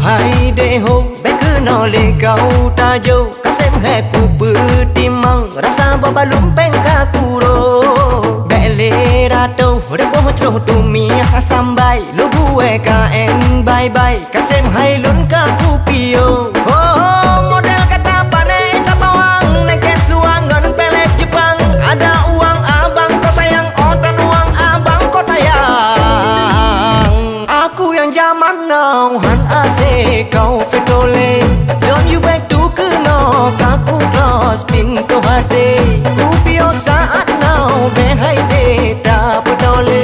Hai de ho bé cứ no le kau ta jo kasem he ku timang rasa babalum peng ka kuro be le ra to re bo tro tu mi sambai lu gue ka en bye bye kasem hai lun ka ku pio model kata pane ka bawang leke suangan pelet Jepang ada uang abang kau sayang otan uang abang kau tayang aku yang zaman now han ase kau fetole don't you back to keno kaku cross pintu hati ku pio saat now be hai de ta pedole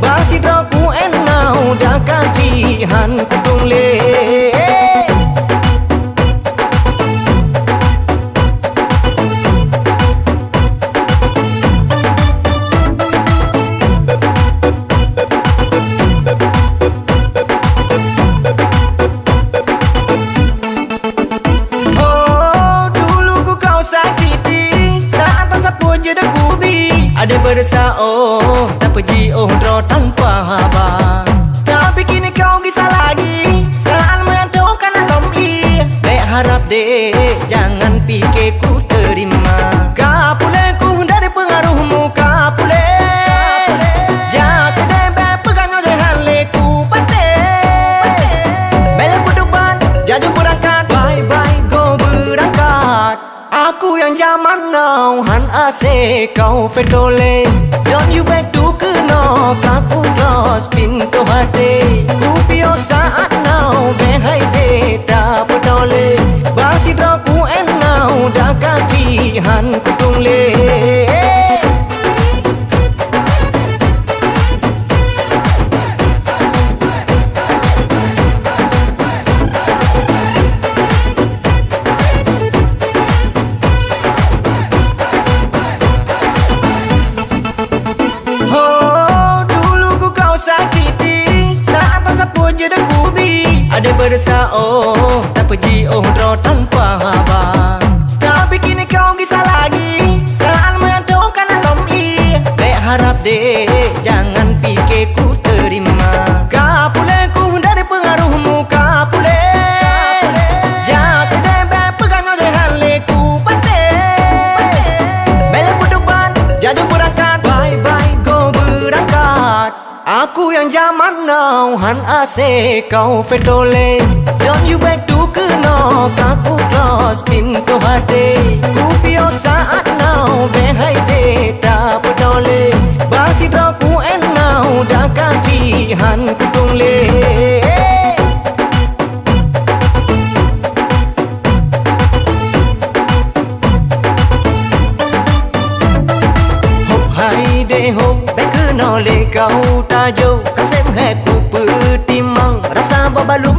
basi do ku en now da kaki han kutung le ada bersa oh tak pergi oh draw tanpa haba tapi kini kau kisah lagi saat mengantukkan alam i baik harap deh jangan pikir ku terima kapule ku dari pengaruhmu kapule jaga deh baik pegang deh hale ku pate bela buduban jaju berangkat bye bye go berangkat aku yang zaman now han ase kau fetole don't you back to keno kaku cross pintu hati ku pio saat now be hai de ta pedole basi do ku en now da kaki han kutung le ada bersa oh tak pergi oh draw tanpa haba tapi kini kau kisah lagi saat mengantukkan alam i baik harap deh jangan pikir ku terima kapule ku dari pengaruhmu kapule jaga deh baik pegang deh hale ku pate bela buduban jaju berangkat bye bye go berangkat aku yang zaman now han ase kau fetole don't you back to keno kaku cross pintu hati ku pio saat now be hai de ta pedole basi do ku en now da kaki han kutung le hai de ho be keno le kau ta jo kasem he ku timang rasa babalum